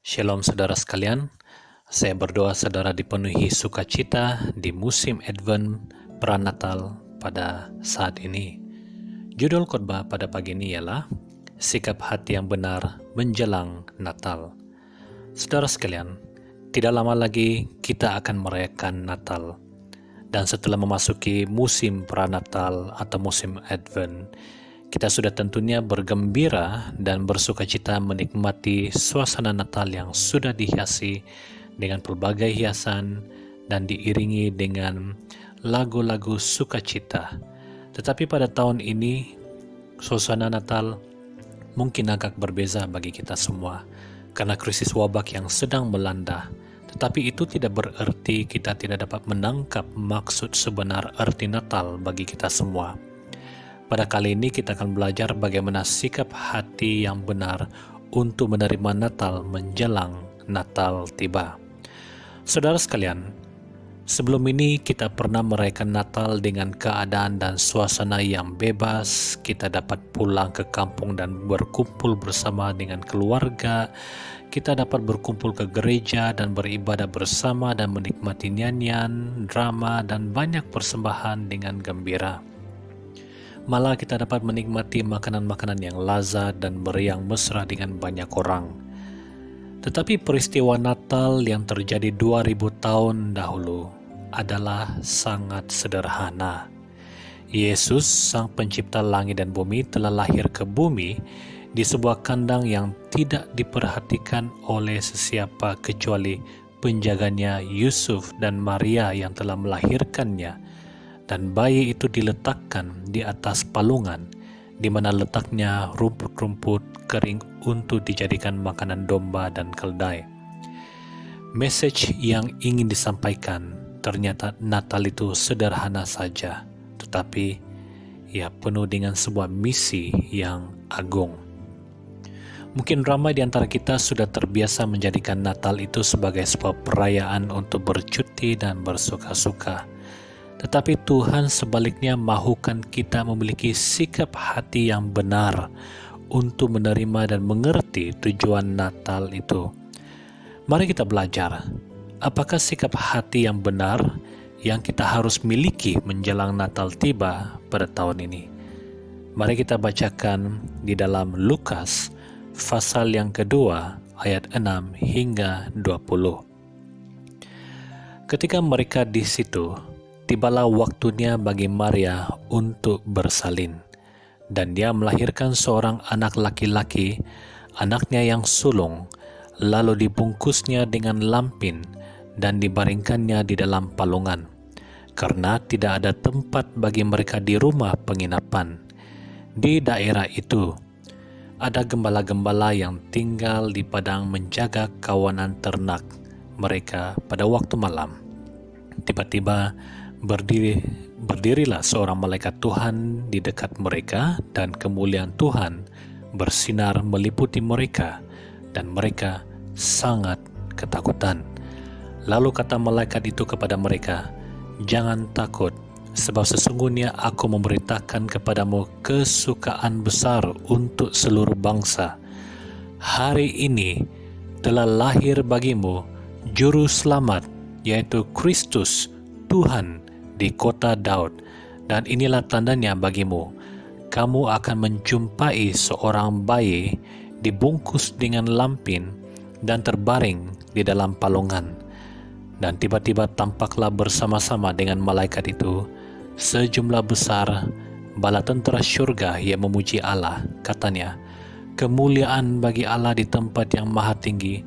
Shalom saudara sekalian, saya berdoa saudara dipenuhi sukacita di musim Advent Pranatal pada saat ini. Judul khotbah pada pagi ini ialah Sikap Hati yang Benar Menjelang Natal. Saudara sekalian, tidak lama lagi kita akan merayakan Natal. Dan setelah memasuki musim Pranatal atau musim Advent, kita sudah tentunya bergembira dan bersukacita menikmati suasana Natal yang sudah dihiasi dengan pelbagai hiasan dan diiringi dengan lagu-lagu sukacita. Tetapi pada tahun ini, suasana Natal mungkin agak berbeza bagi kita semua karena krisis wabah yang sedang melanda. Tetapi itu tidak berarti kita tidak dapat menangkap maksud sebenar arti Natal bagi kita semua. Pada kali ini kita akan belajar bagaimana sikap hati yang benar untuk menerima Natal menjelang Natal tiba. Saudara sekalian, sebelum ini kita pernah merayakan Natal dengan keadaan dan suasana yang bebas. Kita dapat pulang ke kampung dan berkumpul bersama dengan keluarga. Kita dapat berkumpul ke gereja dan beribadah bersama dan menikmati nyanyian, drama, dan banyak persembahan dengan gembira. Malah kita dapat menikmati makanan-makanan yang lazat dan meriang mesra dengan banyak orang. Tetapi peristiwa Natal yang terjadi 2000 tahun dahulu adalah sangat sederhana. Yesus, Sang Pencipta langit dan bumi, telah lahir ke bumi di sebuah kandang yang tidak diperhatikan oleh sesiapa kecuali penjaganya Yusuf dan Maria yang telah melahirkannya. Dan bayi itu diletakkan di atas palungan, di mana letaknya rumput-rumput kering untuk dijadikan makanan domba dan keledai. Message yang ingin disampaikan ternyata Natal itu sederhana saja, tetapi ia penuh dengan sebuah misi yang agung. Mungkin ramai di antara kita sudah terbiasa menjadikan Natal itu sebagai sebuah perayaan untuk bercuti dan bersuka-suka. Tetapi Tuhan sebaliknya mahukan kita memiliki sikap hati yang benar untuk menerima dan mengerti tujuan Natal itu. Mari kita belajar, apakah sikap hati yang benar yang kita harus miliki menjelang Natal tiba pada tahun ini. Mari kita bacakan di dalam Lukas pasal yang kedua ayat 6 hingga 20. Ketika mereka di situ, tibalah waktunya bagi Maria untuk bersalin, dan dia melahirkan seorang anak laki-laki, anaknya yang sulung, lalu dibungkusnya dengan lampin dan dibaringkannya di dalam palungan, karena tidak ada tempat bagi mereka di rumah penginapan. Di daerah itu ada gembala-gembala yang tinggal di padang menjaga kawanan ternak mereka pada waktu malam. Tiba-tiba berdirilah seorang malaikat Tuhan di dekat mereka, dan kemuliaan Tuhan bersinar meliputi mereka, dan mereka sangat ketakutan. Lalu kata malaikat itu kepada mereka, "Jangan takut, sebab sesungguhnya aku memberitakan kepadamu kesukaan besar untuk seluruh bangsa. Hari ini telah lahir bagimu Juru Selamat, yaitu Kristus Tuhan di kota Daud, dan inilah tandanya bagimu. Kamu akan menjumpai seorang bayi dibungkus dengan lampin dan terbaring di dalam palungan." Dan tiba-tiba tampaklah bersama-sama dengan malaikat itu sejumlah besar bala tentera syurga yang memuji Allah. Katanya, "Kemuliaan bagi Allah di tempat yang maha tinggi,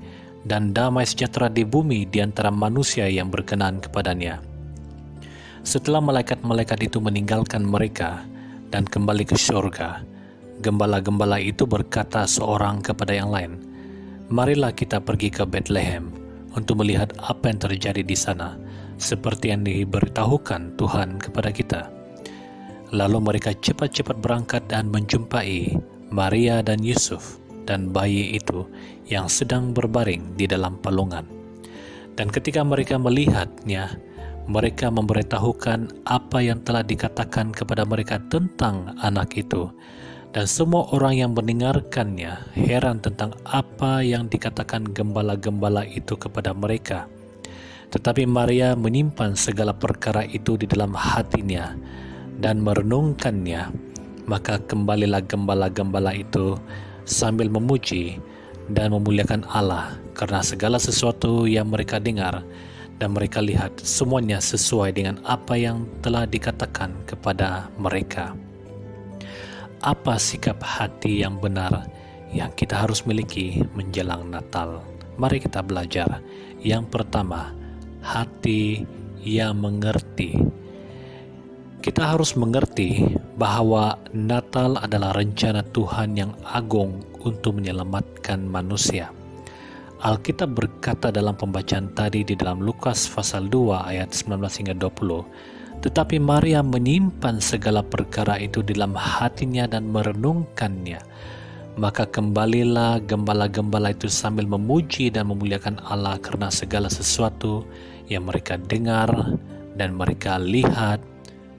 dan damai sejahtera di bumi di antara manusia yang berkenan kepadanya." Setelah malaikat-malaikat itu meninggalkan mereka dan kembali ke surga, gembala-gembala itu berkata seorang kepada yang lain, "Marilah kita pergi ke Bethlehem untuk melihat apa yang terjadi di sana, seperti yang diberitahukan Tuhan kepada kita." Lalu mereka cepat-cepat berangkat dan menjumpai Maria dan Yusuf dan bayi itu yang sedang berbaring di dalam palungan. Dan ketika mereka melihatnya, mereka memberitahukan apa yang telah dikatakan kepada mereka tentang anak itu. Dan semua orang yang mendengarkannya heran tentang apa yang dikatakan gembala-gembala itu kepada mereka. Tetapi Maria menyimpan segala perkara itu di dalam hatinya dan merenungkannya. Maka kembalilah gembala-gembala itu sambil memuji dan memuliakan Allah karena segala sesuatu yang mereka dengar dan mereka lihat semuanya sesuai dengan apa yang telah dikatakan kepada mereka. Apa sikap hati yang benar yang kita harus miliki menjelang Natal? Mari kita belajar. Yang pertama, hati yang mengerti. Kita harus mengerti bahwa Natal adalah rencana Tuhan yang agung untuk menyelamatkan manusia. Alkitab berkata dalam pembacaan tadi di dalam Lukas pasal 2 ayat 19 hingga 20, tetapi Maria menyimpan segala perkara itu di dalam hatinya dan merenungkannya. Maka kembalilah gembala-gembala itu sambil memuji dan memuliakan Allah karena segala sesuatu yang mereka dengar dan mereka lihat,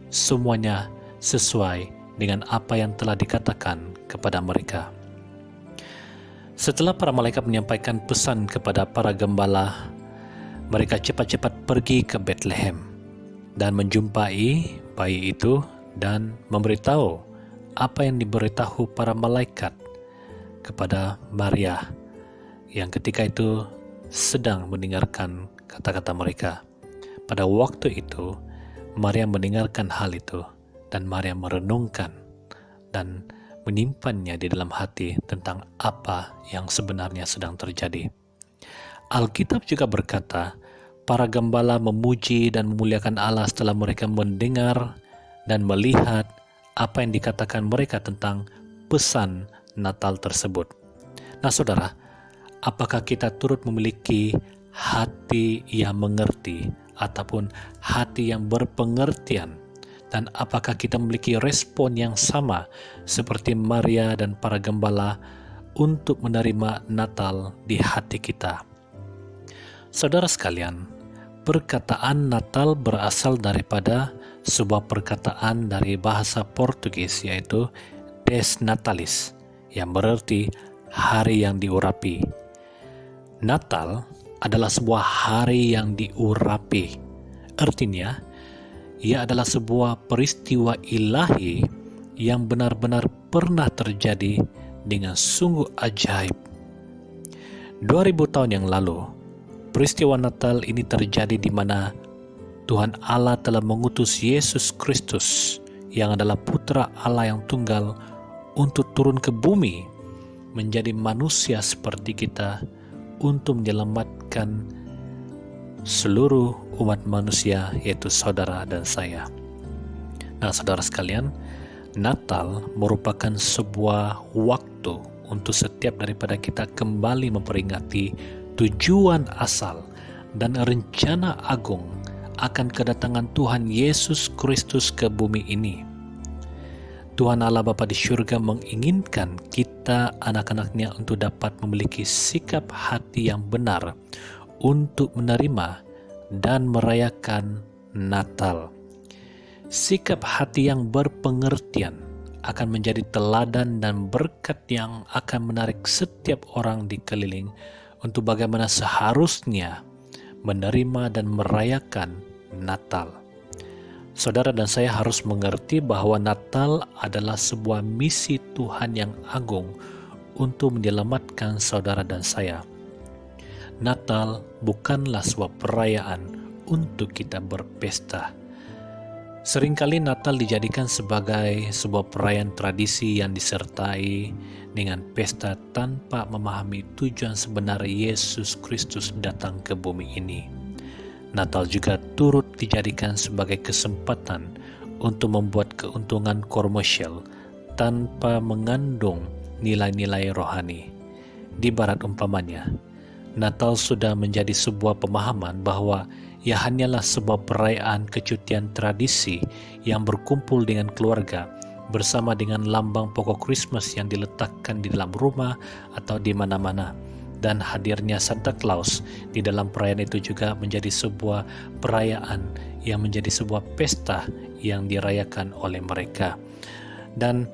semuanya sesuai dengan apa yang telah dikatakan kepada mereka. Setelah para malaikat menyampaikan pesan kepada para gembala, mereka cepat-cepat pergi ke Bethlehem dan menjumpai bayi itu dan memberitahu apa yang diberitahu para malaikat kepada Maria yang ketika itu sedang mendengarkan kata-kata mereka. Pada waktu itu Maria mendengarkan hal itu dan Maria merenungkan dan menyimpannya di dalam hati tentang apa yang sebenarnya sedang terjadi. Alkitab juga berkata, para gembala memuji dan memuliakan Allah setelah mereka mendengar dan melihat apa yang dikatakan mereka tentang pesan Natal tersebut. Nah saudara, apakah kita turut memiliki hati yang mengerti ataupun hati yang berpengertian? Dan apakah kita memiliki respon yang sama seperti Maria dan para gembala untuk menerima Natal di hati kita? Saudara sekalian, perkataan Natal berasal daripada sebuah perkataan dari bahasa Portugis yaitu Des Natalis, yang berarti hari yang diurapi. Natal adalah sebuah hari yang diurapi. Artinya, ia adalah sebuah peristiwa ilahi yang benar-benar pernah terjadi dengan sungguh ajaib. 2000 tahun yang lalu, peristiwa Natal ini terjadi di mana Tuhan Allah telah mengutus Yesus Kristus yang adalah Putra Allah yang tunggal untuk turun ke bumi menjadi manusia seperti kita untuk menyelamatkan seluruh umat manusia, yaitu saudara dan saya. Nah, saudara sekalian, Natal merupakan sebuah waktu untuk setiap daripada kita kembali memperingati tujuan asal dan rencana agung akan kedatangan Tuhan Yesus Kristus ke bumi ini. Tuhan Allah Bapa di surga menginginkan kita anak-anaknya untuk dapat memiliki sikap hati yang benar untuk menerima dan merayakan Natal. Sikap hati yang berpengertian akan menjadi teladan dan berkat yang akan menarik setiap orang di keliling untuk bagaimana seharusnya menerima dan merayakan Natal. Saudara dan saya harus mengerti bahwa Natal adalah sebuah misi Tuhan yang agung untuk menyelamatkan saudara dan saya. Natal bukanlah sebuah perayaan untuk kita berpesta. Seringkali Natal dijadikan sebagai sebuah perayaan tradisi yang disertai dengan pesta tanpa memahami tujuan sebenar Yesus Kristus datang ke bumi ini. Natal juga turut dijadikan sebagai kesempatan untuk membuat keuntungan komersial tanpa mengandung nilai-nilai rohani. Di barat umpamanya, Natal sudah menjadi sebuah pemahaman bahwa ia hanyalah sebuah perayaan kecutian tradisi yang berkumpul dengan keluarga bersama dengan lambang pokok Christmas yang diletakkan di dalam rumah atau di mana-mana. Dan hadirnya Santa Claus di dalam perayaan itu juga menjadi sebuah perayaan yang menjadi sebuah pesta yang dirayakan oleh mereka. Dan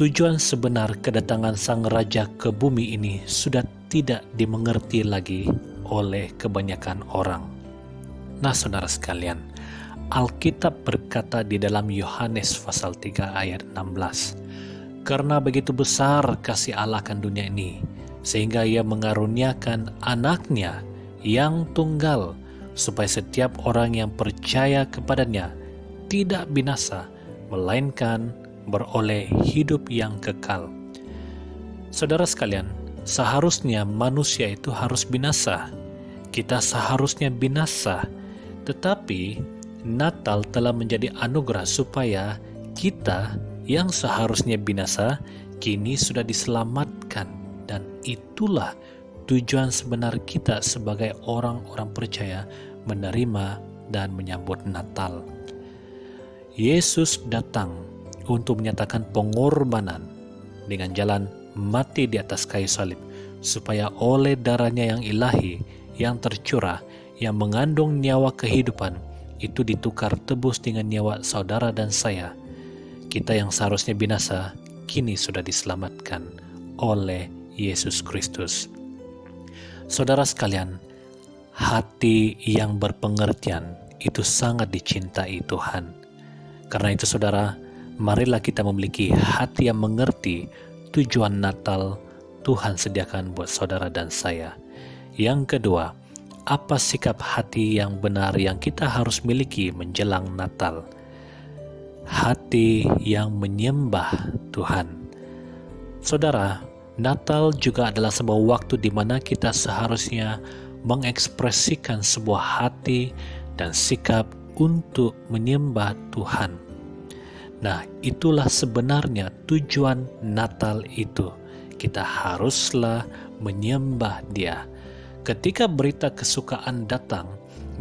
tujuan sebenar kedatangan Sang Raja ke bumi ini sudah tidak dimengerti lagi oleh kebanyakan orang. Nah, saudara sekalian, Alkitab berkata di dalam Yohanes pasal 3 ayat 16, "Karena begitu besar kasih Allah akan dunia ini, sehingga Ia mengaruniakan anaknya yang tunggal, supaya setiap orang yang percaya kepadanya tidak binasa, melainkan beroleh hidup yang kekal." Saudara sekalian, seharusnya manusia itu harus binasa. Kita seharusnya binasa, tetapi Natal telah menjadi anugerah supaya kita yang seharusnya binasa kini sudah diselamatkan, dan itulah tujuan sebenar kita sebagai orang-orang percaya menerima dan menyambut Natal. Yesus datang untuk menyatakan pengorbanan dengan jalan mati di atas kayu salib, supaya oleh darahnya yang ilahi yang tercurah, yang mengandung nyawa kehidupan, itu ditukar tebus dengan nyawa saudara dan saya. Kita yang seharusnya binasa kini sudah diselamatkan oleh Yesus Kristus. Saudara sekalian, hati yang berpengertian itu sangat dicintai Tuhan. Karena itu saudara, marilah kita memiliki hati yang mengerti tujuan Natal Tuhan sediakan buat saudara dan saya. Yang kedua, apa sikap hati yang benar yang kita harus miliki menjelang Natal? Hati yang menyembah Tuhan. Saudara, Natal juga adalah sebuah waktu di mana kita seharusnya mengekspresikan sebuah hati dan sikap untuk menyembah Tuhan. Nah, itulah sebenarnya tujuan Natal itu. Kita haruslah menyembah Dia. Ketika berita kesukaan datang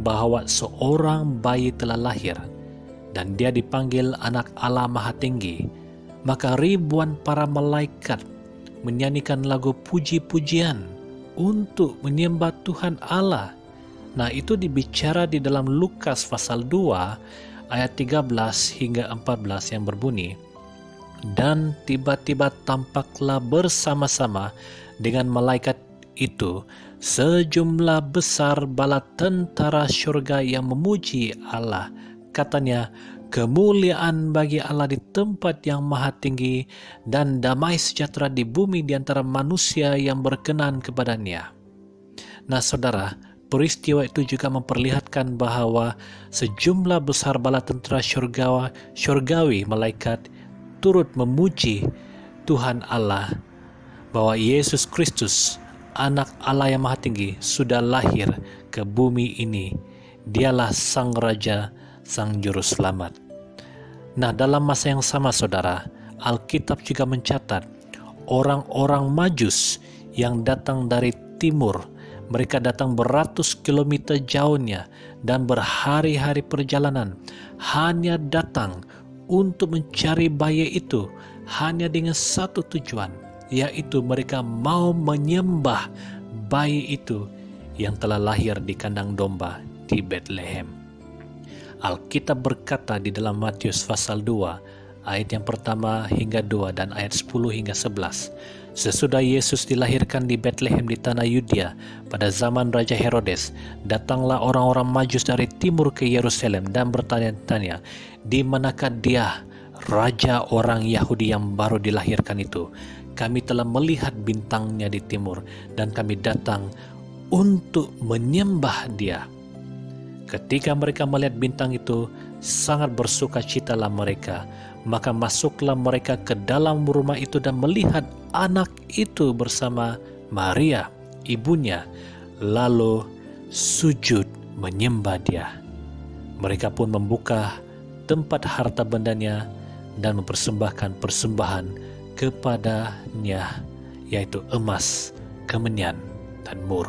bahwa seorang bayi telah lahir dan dia dipanggil Anak Allah Maha Tinggi, maka ribuan para malaikat menyanyikan lagu puji-pujian untuk menyembah Tuhan Allah. Nah, itu dibicara di dalam Lukas pasal 2 ayat 13 hingga 14 yang berbunyi, "Dan tiba-tiba tampaklah bersama-sama dengan malaikat itu sejumlah besar bala tentara syurga yang memuji Allah. Katanya, kemuliaan bagi Allah di tempat yang maha tinggi, dan damai sejahtera di bumi di antara manusia yang berkenan kepadanya." Nah saudara, peristiwa itu juga memperlihatkan bahwa sejumlah besar bala tentara syurgawi malaikat turut memuji Tuhan Allah, bahwa Yesus Kristus, Anak Allah yang Maha Tinggi, sudah lahir ke bumi ini. Dialah Sang Raja, Sang Juru Selamat. Nah, dalam masa yang sama saudara, Alkitab juga mencatat orang-orang Majus yang datang dari timur. Mereka datang beratus kilometer jauhnya dan berhari-hari perjalanan hanya datang untuk mencari bayi itu, hanya dengan satu tujuan, yaitu mereka mau menyembah bayi itu yang telah lahir di kandang domba di Bethlehem. Alkitab berkata di dalam Matius pasal 2 ayat yang pertama hingga 2 dan ayat 10 hingga 11, "Sesudah Yesus dilahirkan di Bethlehem di tanah Yudea pada zaman Raja Herodes, datanglah orang-orang Majus dari timur ke Yerusalem dan bertanya-tanya, di manakah dia, Raja orang Yahudi yang baru dilahirkan itu? Kami telah melihat bintangnya di timur dan kami datang untuk menyembah Dia." Ketika mereka melihat bintang itu, sangat bersukacitalah mereka. Maka masuklah mereka ke dalam rumah itu dan melihat anak itu bersama Maria, ibunya, lalu sujud menyembah Dia. Mereka pun membuka tempat harta bendanya dan mempersembahkan persembahan kepadanya, yaitu emas, kemenyan, dan mur.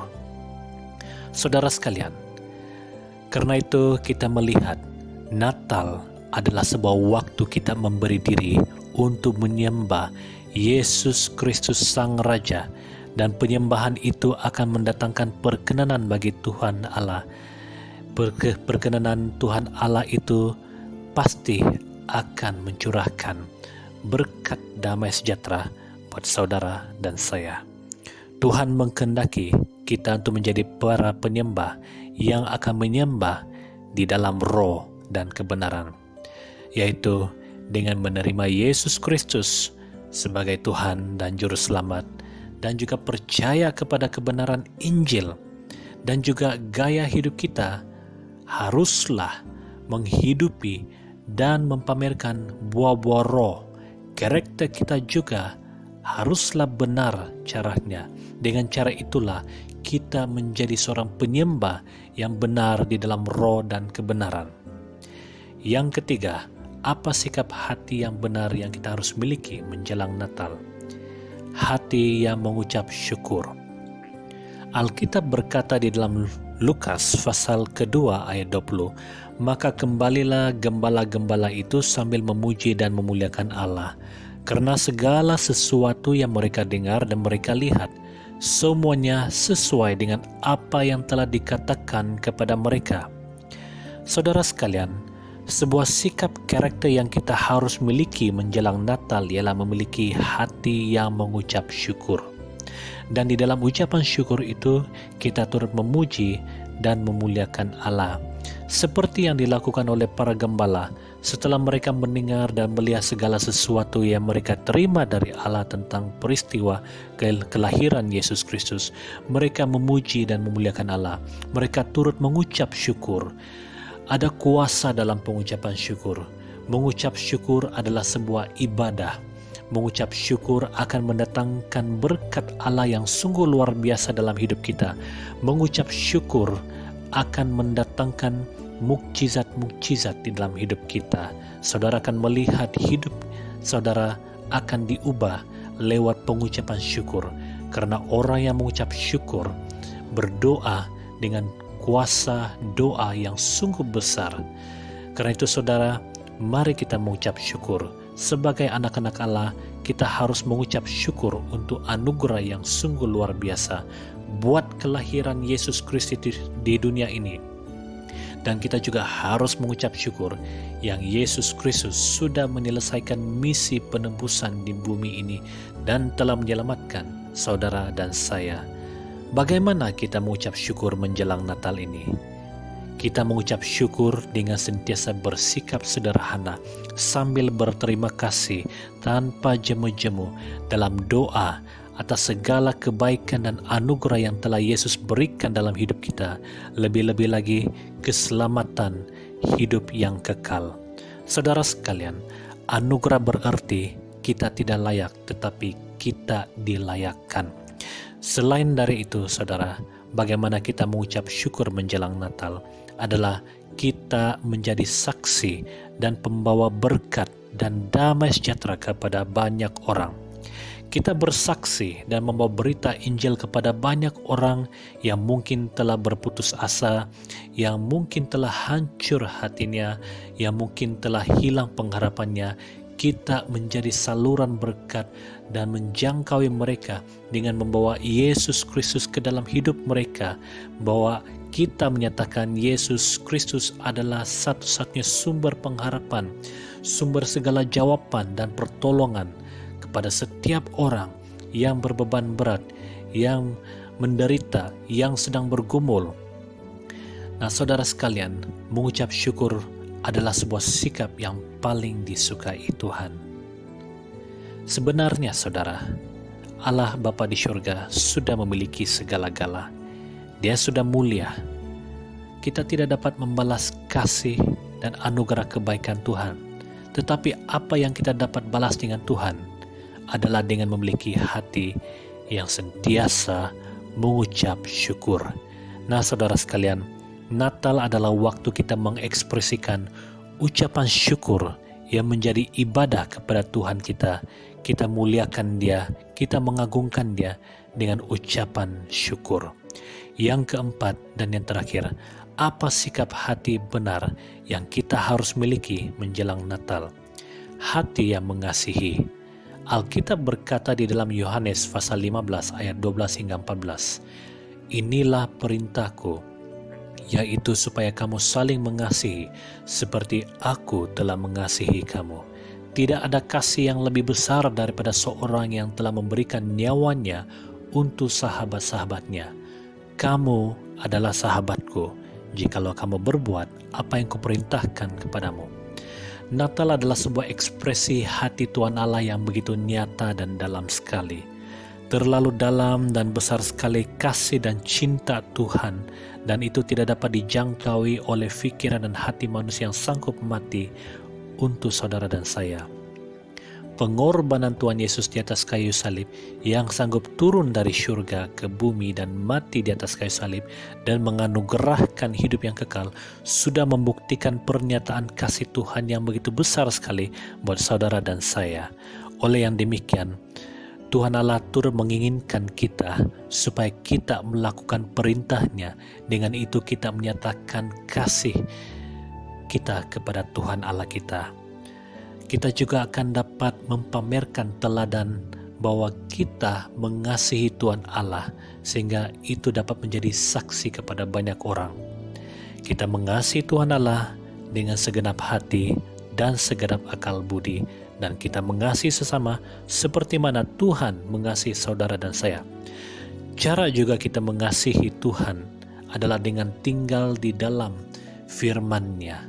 Saudara sekalian, karena itu kita melihat Natal adalah sebuah waktu kita memberi diri untuk menyembah Yesus Kristus Sang Raja, dan penyembahan itu akan mendatangkan perkenanan bagi Tuhan Allah. Perkenanan Tuhan Allah itu pasti akan mencurahkan berkat damai sejahtera buat saudara dan saya. Tuhan mengkehendaki kita untuk menjadi para penyembah yang akan menyembah di dalam roh dan kebenaran, yaitu dengan menerima Yesus Kristus sebagai Tuhan dan Juru Selamat, dan juga percaya kepada kebenaran Injil, dan juga gaya hidup kita haruslah menghidupi dan mempamerkan buah-buah roh. Karakter kita juga haruslah benar caranya. Dengan cara itulah kita menjadi seorang penyembah yang benar di dalam roh dan kebenaran. Yang ketiga, apa sikap hati yang benar yang kita harus miliki menjelang Natal? Hati yang mengucap syukur. Alkitab berkata di dalam Lukas pasal kedua ayat 20, maka kembalilah gembala-gembala itu sambil memuji dan memuliakan Allah, karena segala sesuatu yang mereka dengar dan mereka lihat, semuanya sesuai dengan apa yang telah dikatakan kepada mereka. Saudara sekalian, sebuah sikap karakter yang kita harus miliki menjelang Natal ialah memiliki hati yang mengucap syukur. Dan di dalam ucapan syukur itu, kita turut memuji dan memuliakan Allah. Seperti yang dilakukan oleh para gembala setelah mereka mendengar dan melihat segala sesuatu yang mereka terima dari Allah tentang peristiwa kelahiran Yesus Kristus. Mereka memuji dan memuliakan Allah. Mereka turut mengucap syukur. Ada kuasa dalam pengucapan syukur. Mengucap syukur adalah sebuah ibadah. Mengucap syukur akan mendatangkan berkat Allah yang sungguh luar biasa dalam hidup kita. Mengucap syukur akan mendatangkan mukjizat-mukjizat di dalam hidup kita. Saudara akan melihat hidup saudara akan diubah lewat pengucapan syukur. Karena orang yang mengucap syukur berdoa dengan kuasa doa yang sungguh besar. Karena itu saudara, mari kita mengucap syukur. Sebagai anak-anak Allah, kita harus mengucap syukur untuk anugerah yang sungguh luar biasa buat kelahiran Yesus Kristus di dunia ini. Dan kita juga harus mengucap syukur yang Yesus Kristus sudah menyelesaikan misi penebusan di bumi ini dan telah menyelamatkan saudara dan saya. Bagaimana kita mengucap syukur menjelang Natal ini? Kita mengucap syukur dengan sentiasa bersikap sederhana sambil berterima kasih tanpa jemu-jemu dalam doa atas segala kebaikan dan anugerah yang telah Yesus berikan dalam hidup kita. Lebih-lebih lagi keselamatan hidup yang kekal. Saudara sekalian, anugerah berarti kita tidak layak tetapi kita dilayakkan. Selain dari itu saudara, bagaimana kita mengucap syukur menjelang Natal adalah kita menjadi saksi dan pembawa berkat dan damai sejahtera kepada banyak orang. Kita bersaksi dan membawa berita Injil kepada banyak orang yang mungkin telah berputus asa, yang mungkin telah hancur hatinya, yang mungkin telah hilang pengharapannya. Kita menjadi saluran berkat dan menjangkaui mereka dengan membawa Yesus Kristus ke dalam hidup mereka, bahwa kita menyatakan Yesus Kristus adalah satu-satunya sumber pengharapan, sumber segala jawaban dan pertolongan kepada setiap orang yang berbeban berat, yang menderita, yang sedang bergumul. Nah, saudara sekalian, mengucap syukur adalah sebuah sikap yang paling disukai Tuhan. Sebenarnya saudara, Allah Bapa di surga sudah memiliki segala-gala. Dia sudah mulia. Kita tidak dapat membalas kasih dan anugerah kebaikan Tuhan. Tetapi apa yang kita dapat balas dengan Tuhan adalah dengan memiliki hati yang sentiasa mengucap syukur. Nah saudara sekalian, Natal adalah waktu kita mengekspresikan ucapan syukur yang menjadi ibadah kepada Tuhan kita. Kita muliakan Dia, kita mengagungkan Dia dengan ucapan syukur. Yang keempat dan yang terakhir, apa sikap hati benar yang kita harus miliki menjelang Natal? Hati yang mengasihi. Alkitab berkata di dalam Yohanes pasal 15 ayat 12 hingga 14, inilah perintahku, yaitu supaya kamu saling mengasihi seperti aku telah mengasihi kamu. Tidak ada kasih yang lebih besar daripada seorang yang telah memberikan nyawanya untuk sahabat-sahabatnya. Kamu adalah sahabatku, jikalau kamu berbuat apa yang kuperintahkan kepadamu. Natal adalah sebuah ekspresi hati Tuhan Allah yang begitu nyata dan dalam sekali. Terlalu dalam dan besar sekali kasih dan cinta Tuhan, dan itu tidak dapat dijangkaui oleh pikiran dan hati manusia yang sanggup mati untuk saudara dan saya. Pengorbanan Tuhan Yesus di atas kayu salib, yang sanggup turun dari syurga ke bumi dan mati di atas kayu salib dan menganugerahkan hidup yang kekal, sudah membuktikan pernyataan kasih Tuhan yang begitu besar sekali buat saudara dan saya. Oleh yang demikian, Tuhan Allah turut menginginkan kita supaya kita melakukan perintahnya. Dengan itu kita menyatakan kasih kita kepada Tuhan Allah kita. Kita juga akan dapat mempamerkan teladan bahwa kita mengasihi Tuhan Allah, sehingga itu dapat menjadi saksi kepada banyak orang. Kita mengasihi Tuhan Allah dengan segenap hati dan segenap akal budi, dan kita mengasihi sesama seperti mana Tuhan mengasihi saudara dan saya. Cara juga kita mengasihi Tuhan adalah dengan tinggal di dalam firman-Nya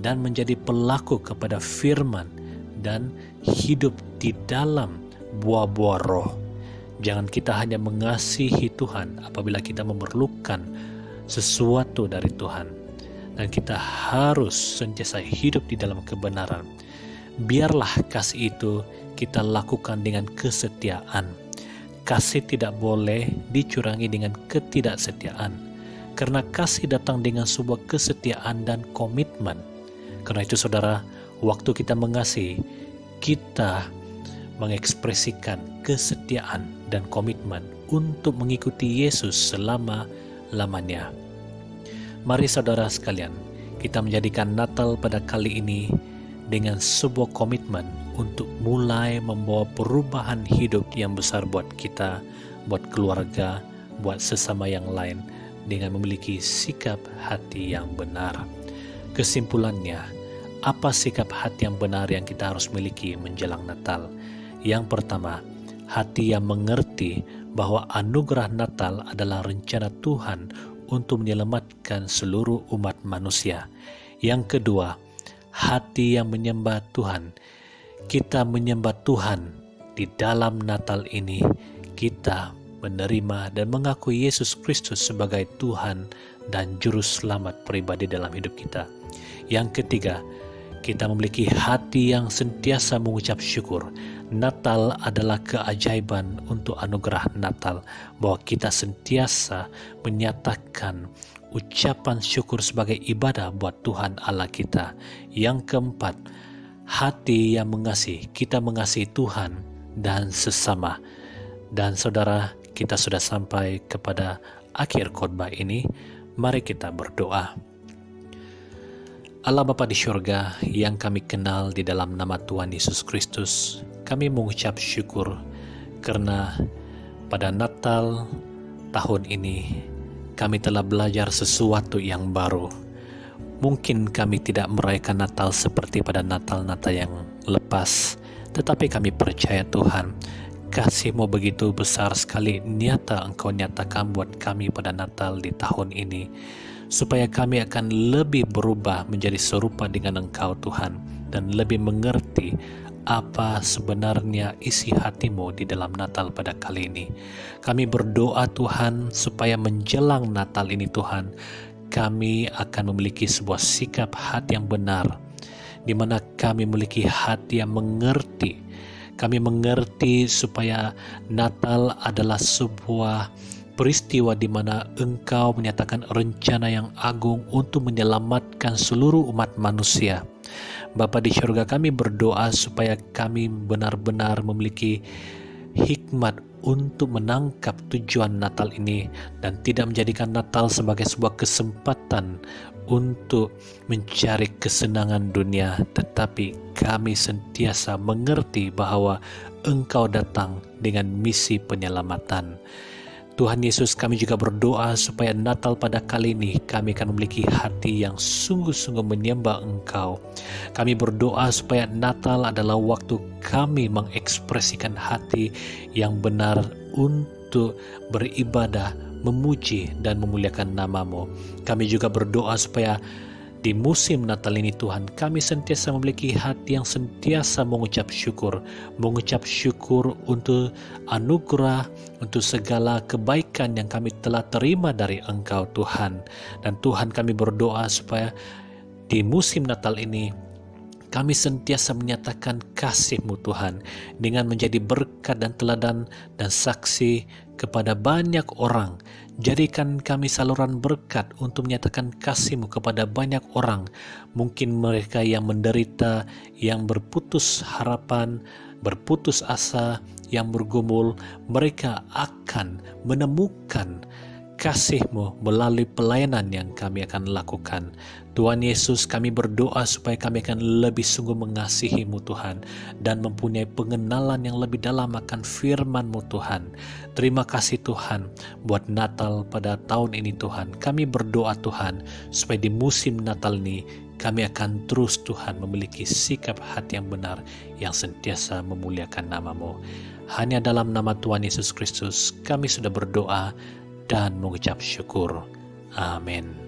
dan menjadi pelaku kepada firman dan hidup di dalam buah-buah roh. Jangan kita hanya mengasihi Tuhan apabila kita memerlukan sesuatu dari Tuhan, dan kita harus sentiasa hidup di dalam kebenaran. Biarlah kasih itu kita lakukan dengan kesetiaan. Kasih tidak boleh dicurangi dengan ketidaksetiaan, karena kasih datang dengan sebuah kesetiaan dan komitmen. Karena itu saudara, waktu kita mengasihi, kita mengekspresikan kesetiaan dan komitmen untuk mengikuti Yesus selama-lamanya. Mari saudara sekalian, kita menjadikan Natal pada kali ini dengan sebuah komitmen untuk mulai membawa perubahan hidup yang besar buat kita, buat keluarga, buat sesama yang lain, dengan memiliki sikap hati yang benar. Kesimpulannya, apa sikap hati yang benar yang kita harus miliki menjelang Natal? Yang pertama, hati yang mengerti bahwa anugerah Natal adalah rencana Tuhan untuk menyelamatkan seluruh umat manusia. Yang kedua, hati yang menyembah Tuhan. Kita menyembah Tuhan di dalam Natal ini. Kita menerima dan mengakui Yesus Kristus sebagai Tuhan dan Juru Selamat pribadi dalam hidup kita. Yang ketiga, kita memiliki hati yang sentiasa mengucap syukur. Natal adalah keajaiban untuk anugerah Natal, bahwa kita sentiasa menyatakan ucapan syukur sebagai ibadah buat Tuhan Allah kita. Yang keempat, hati yang mengasihi. Kita mengasihi Tuhan dan sesama. Dan saudara, kita sudah sampai kepada akhir khotbah ini. Mari kita berdoa. Allah Bapa di syurga yang kami kenal di dalam nama Tuhan Yesus Kristus, kami mengucap syukur karena pada Natal tahun ini kami telah belajar sesuatu yang baru. Mungkin kami tidak merayakan Natal seperti pada Natal-Natal yang lepas, tetapi kami percaya Tuhan, kasih-Mu begitu besar sekali nyata Engkau nyatakan buat kami pada Natal di tahun ini, supaya kami akan lebih berubah menjadi serupa dengan Engkau Tuhan, dan lebih mengerti apa sebenarnya isi hati-Mu di dalam Natal pada kali ini. Kami berdoa Tuhan supaya menjelang Natal ini Tuhan, kami akan memiliki sebuah sikap hati yang benar, di mana kami memiliki hati yang mengerti. Kami mengerti supaya Natal adalah sebuah peristiwa di mana Engkau menyatakan rencana yang agung untuk menyelamatkan seluruh umat manusia. Bapa di surga, kami berdoa supaya kami benar-benar memiliki hikmat untuk menangkap tujuan Natal ini, dan tidak menjadikan Natal sebagai sebuah kesempatan untuk mencari kesenangan dunia, tetapi kami sentiasa mengerti bahwa Engkau datang dengan misi penyelamatan. Tuhan Yesus, kami juga berdoa supaya Natal pada kali ini kami akan memiliki hati yang sungguh-sungguh menyembah Engkau. Kami berdoa supaya Natal adalah waktu kami mengekspresikan hati yang benar untuk beribadah, memuji dan memuliakan nama-Mu. Kami juga berdoa supaya di musim Natal ini Tuhan, kami sentiasa memiliki hati yang sentiasa mengucap syukur untuk anugerah, untuk segala kebaikan yang kami telah terima dari Engkau Tuhan. Dan Tuhan, kami berdoa supaya di musim Natal ini kami sentiasa menyatakan kasih-Mu Tuhan, dengan menjadi berkat dan teladan dan saksi kepada banyak orang. Jadikan kami saluran berkat untuk menyatakan kasih-Mu kepada banyak orang. Mungkin mereka yang menderita, yang berputus harapan, berputus asa, yang bergumul, mereka akan menemukan kasih-Mu melalui pelayanan yang kami akan lakukan. Tuhan Yesus, kami berdoa supaya kami akan lebih sungguh mengasihi-Mu Tuhan, dan mempunyai pengenalan yang lebih dalam akan firman-Mu Tuhan. Terima kasih Tuhan buat Natal pada tahun ini Tuhan. Kami berdoa Tuhan supaya di musim Natal ini kami akan terus Tuhan memiliki sikap hati yang benar, yang sentiasa memuliakan nama-Mu. Hanya dalam nama Tuhan Yesus Kristus kami sudah berdoa dan mengucap syukur. Amin.